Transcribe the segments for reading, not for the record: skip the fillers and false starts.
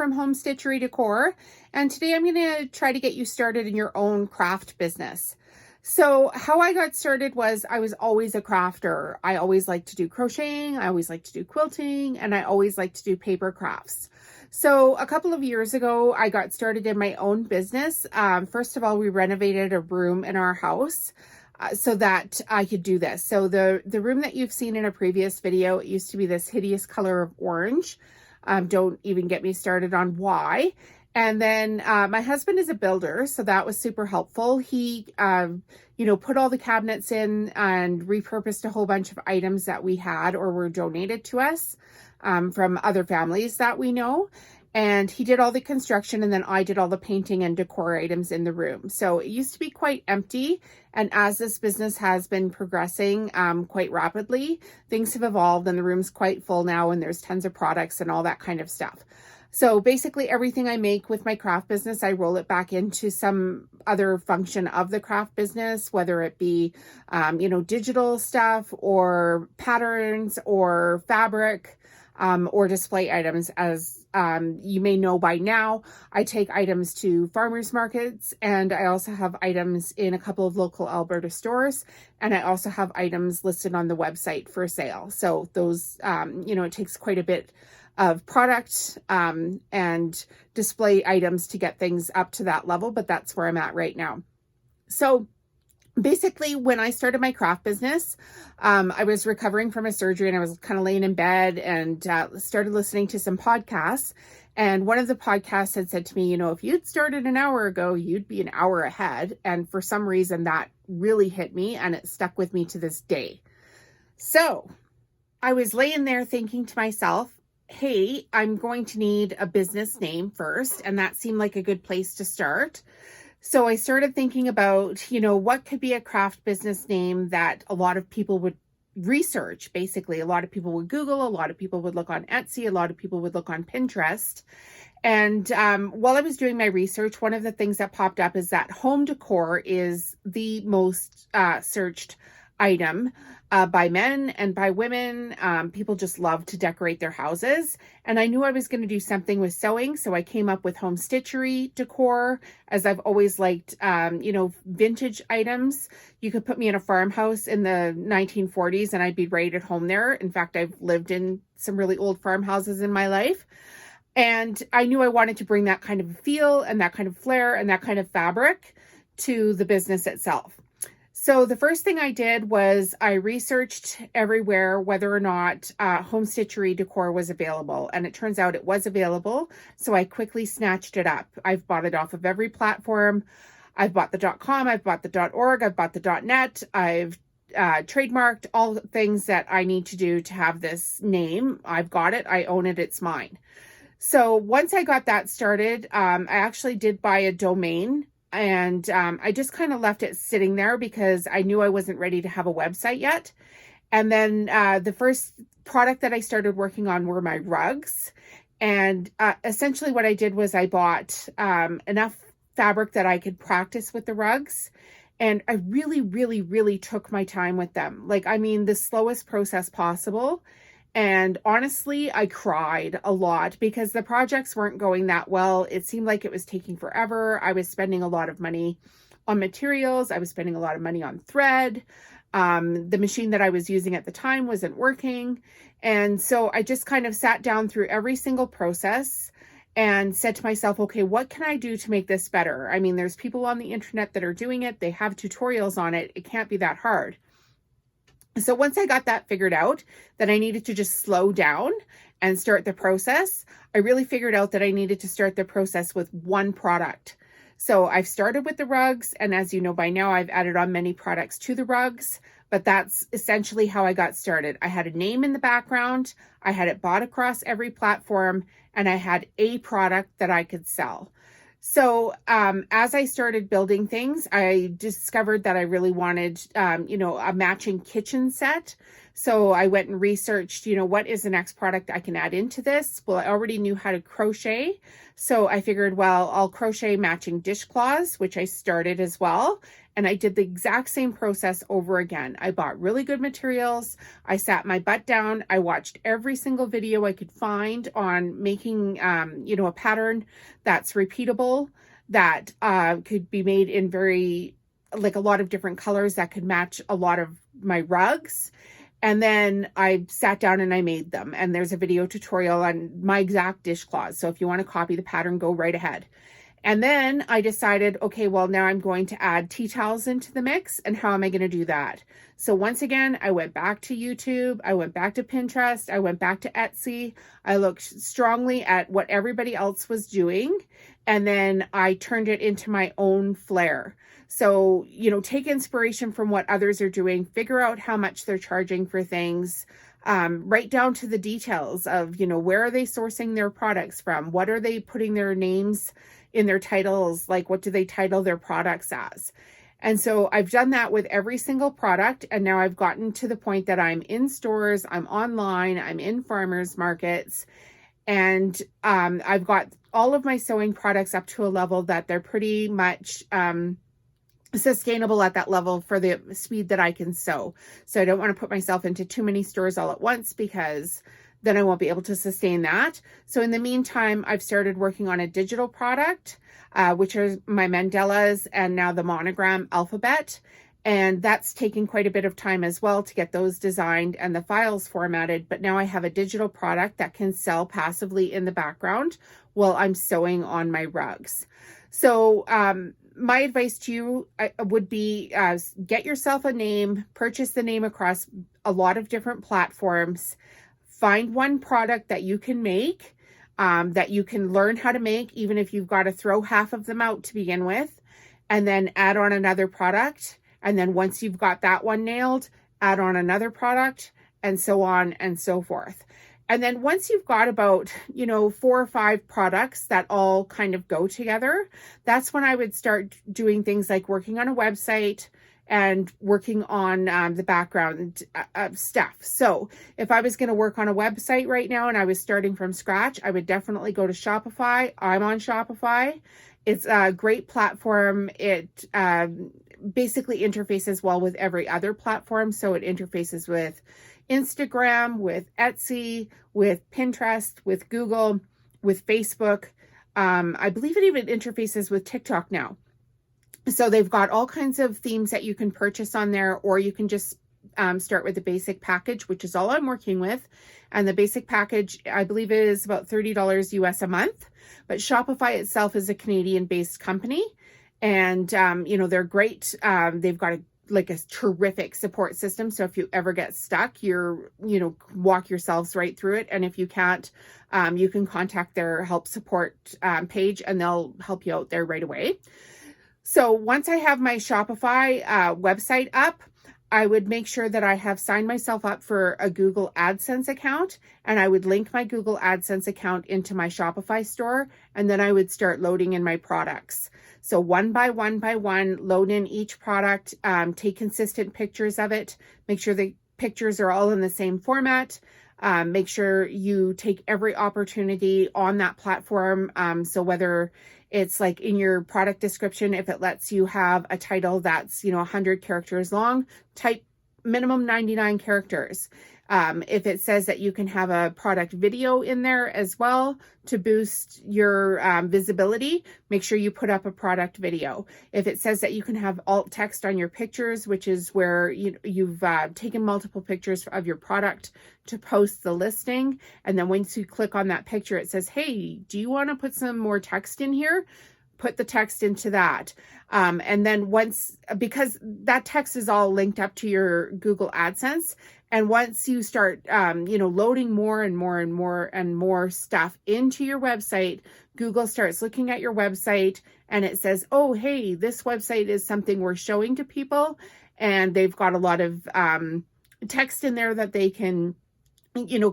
from Home Stitchery Decor, and today I'm going to try to get you started in your own craft business. So how I got started was I was always a crafter. I always liked to do crocheting, I always liked to do quilting, and I always liked to do paper crafts. So a couple of years ago, I got started in my own business. First of all, we renovated a room in our house so that I could do this. So the room that you've seen in a previous video, it used to be this hideous color of orange. Don't even get me started on why. And then my husband is a builder, so that was super helpful. He, put all the cabinets in and repurposed a whole bunch of items that we had or were donated to us from other families that we know. And he did all the construction, and then I did all the painting and decor items in the room. So it used to be quite empty. And as this business has been progressing quite rapidly, things have evolved and the room's quite full now, and there's tons of products and all that kind of stuff. So basically everything I make with my craft business, I roll it back into some other function of the craft business, whether it be, digital stuff or patterns or fabric or display items. As you may know by now, I take items to farmers markets, and I also have items in a couple of local Alberta stores, and I also have items listed on the website for sale. So those, it takes quite a bit of product and display items to get things up to that level, but that's where I'm at right now. So basically, when I started my craft business, I was recovering from a surgery, and I was kind of laying in bed and started listening to some podcasts. And one of the podcasts had said to me, if you'd started an hour ago, you'd be an hour ahead. And for some reason that really hit me, and it stuck with me to this day. So I was laying there thinking to myself, hey, I'm going to need a business name first. And that seemed like a good place to start. So I started thinking about, what could be a craft business name that a lot of people would research. Basically, a lot of people would Google, a lot of people would look on Etsy, a lot of people would look on Pinterest. And while I was doing my research, one of the things that popped up is that home decor is the most searched item by men and by women. People just love to decorate their houses. And I knew I was going to do something with sewing. So I came up with Home Stitchery Decor, as I've always liked, vintage items. You could put me in a farmhouse in the 1940s and I'd be right at home there. In fact, I've lived in some really old farmhouses in my life. And I knew I wanted to bring that kind of feel and that kind of flair and that kind of fabric to the business itself. So the first thing I did was I researched everywhere whether or not Home Stitchery Decor was available. And it turns out it was available. So I quickly snatched it up. I've bought it off of every platform. I've bought the .com, I've bought the .org, I've bought the .net. I've trademarked all the things that I need to do to have this name. I've got it. I own it. It's mine. So once I got that started, I actually did buy a domain. And I just kind of left it sitting there because I knew I wasn't ready to have a website yet. And then the first product that I started working on were my rugs. And essentially what I did was I bought enough fabric that I could practice with the rugs. And I really, really, really took my time with them. The slowest process possible. And honestly, I cried a lot because the projects weren't going that well. It seemed like it was taking forever. I was spending a lot of money on materials. I was spending a lot of money on thread. The machine that I was using at the time wasn't working. And so I just kind of sat down through every single process and said to myself, okay, what can I do to make this better? There's people on the internet that are doing it. They have tutorials on it. It can't be that hard. So once I got that figured out, that I needed to just slow down and start the process, I really figured out that I needed to start the process with one product. So I've started with the rugs, and as you know by now, I've added on many products to the rugs, but that's essentially how I got started. I had a name in the background, I had it bought across every platform, and I had a product that I could sell. So as I started building things, I discovered that I really wanted, a matching kitchen set. So I went and researched, what is the next product I can add into this? Well, I already knew how to crochet. So I figured, well, I'll crochet matching dishcloths, which I started as well. And I did the exact same process over again. I bought really good materials. I sat my butt down. I watched every single video I could find on making, a pattern that's repeatable, that could be made in like a lot of different colors that could match a lot of my rugs. And then I sat down and I made them. And there's a video tutorial on my exact dishcloths. So if you want to copy the pattern, go right ahead. And then I decided, okay, well, now I'm going to add tea towels into the mix. And how am I going to do that? So once again, I went back to YouTube. I went back to Pinterest. I went back to Etsy. I looked strongly at what everybody else was doing. And then I turned it into my own flair. So, take inspiration from what others are doing, figure out how much they're charging for things, right down to the details of, where are they sourcing their products from? What are they putting their names in their titles? Like, what do they title their products as? And so I've done that with every single product. And now I've gotten to the point that I'm in stores, I'm online, I'm in farmers markets, and I've got all of my sewing products up to a level that they're pretty much sustainable at that level for the speed that I can sew. So I don't want to put myself into too many stores all at once, because then I won't be able to sustain that. So in the meantime, I've started working on a digital product, which are my mandalas and now the monogram alphabet. And that's taken quite a bit of time as well to get those designed and the files formatted. But now I have a digital product that can sell passively in the background while I'm sewing on my rugs. So my advice to you would be get yourself a name, purchase the name across a lot of different platforms, find one product that you can make, that you can learn how to make, even if you've got to throw half of them out to begin with, and then add on another product. And then once you've got that one nailed, add on another product, and so on and so forth. And then once you've got about, 4 or 5 products that all kind of go together, that's when I would start doing things like working on a website and working on the background stuff. So if I was going to work on a website right now and I was starting from scratch, I would definitely go to Shopify. I'm on Shopify. It's a great platform. It basically interfaces well with every other platform. So it interfaces with Instagram, with Etsy, with Pinterest, with Google, with Facebook. I believe it even interfaces with TikTok now. So they've got all kinds of themes that you can purchase on there, or you can just start with the basic package, which is all I'm working with. And the basic package, I believe, is about $30 US a month. But Shopify itself is a Canadian-based company. And, they're great. They've got a terrific support system. So if you ever get stuck, walk yourselves right through it. And if you can't, you can contact their help support page and they'll help you out there right away. So once I have my Shopify website up, I would make sure that I have signed myself up for a Google AdSense account, and I would link my Google AdSense account into my Shopify store, and then I would start loading in my products. So one by one, load in each product, take consistent pictures of it, make sure the pictures are all in the same format, make sure you take every opportunity on that platform. So whether it's like in your product description, if it lets you have a title that's, 100 characters long, type minimum 99 characters. If it says that you can have a product video in there as well to boost your visibility, make sure you put up a product video. If it says that you can have alt text on your pictures, which is where you've taken multiple pictures of your product to post the listing, and then once you click on that picture, it says, hey, do you want to put some more text in here? Put the text into that. And then because that text is all linked up to your Google AdSense, and once you start, loading more and more and more and more stuff into your website, Google starts looking at your website and it says, oh, hey, this website is something we're showing to people. And they've got a lot of text in there that they can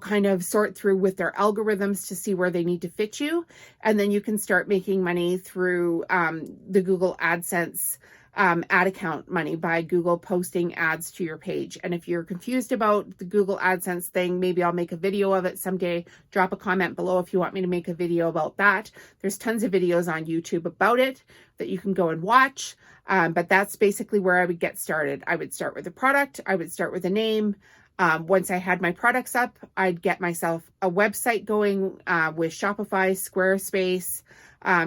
kind of sort through with their algorithms to see where they need to fit you. And then you can start making money through the Google AdSense ad account money by Google posting ads to your page. And if you're confused about the Google AdSense thing, maybe I'll make a video of it someday. Drop a comment below if you want me to make a video about that. There's tons of videos on YouTube about it that you can go and watch. But that's basically where I would get started. I would start with a product. I would start with a name. Once I had my products up, I'd get myself a website going with Shopify, Squarespace.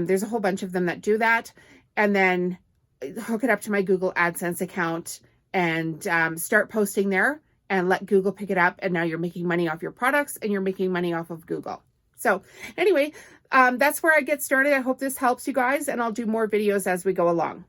There's a whole bunch of them that do that. And then hook it up to my Google AdSense account and start posting there and let Google pick it up. And now you're making money off your products and you're making money off of Google. So anyway, that's where I get started. I hope this helps you guys, and I'll do more videos as we go along.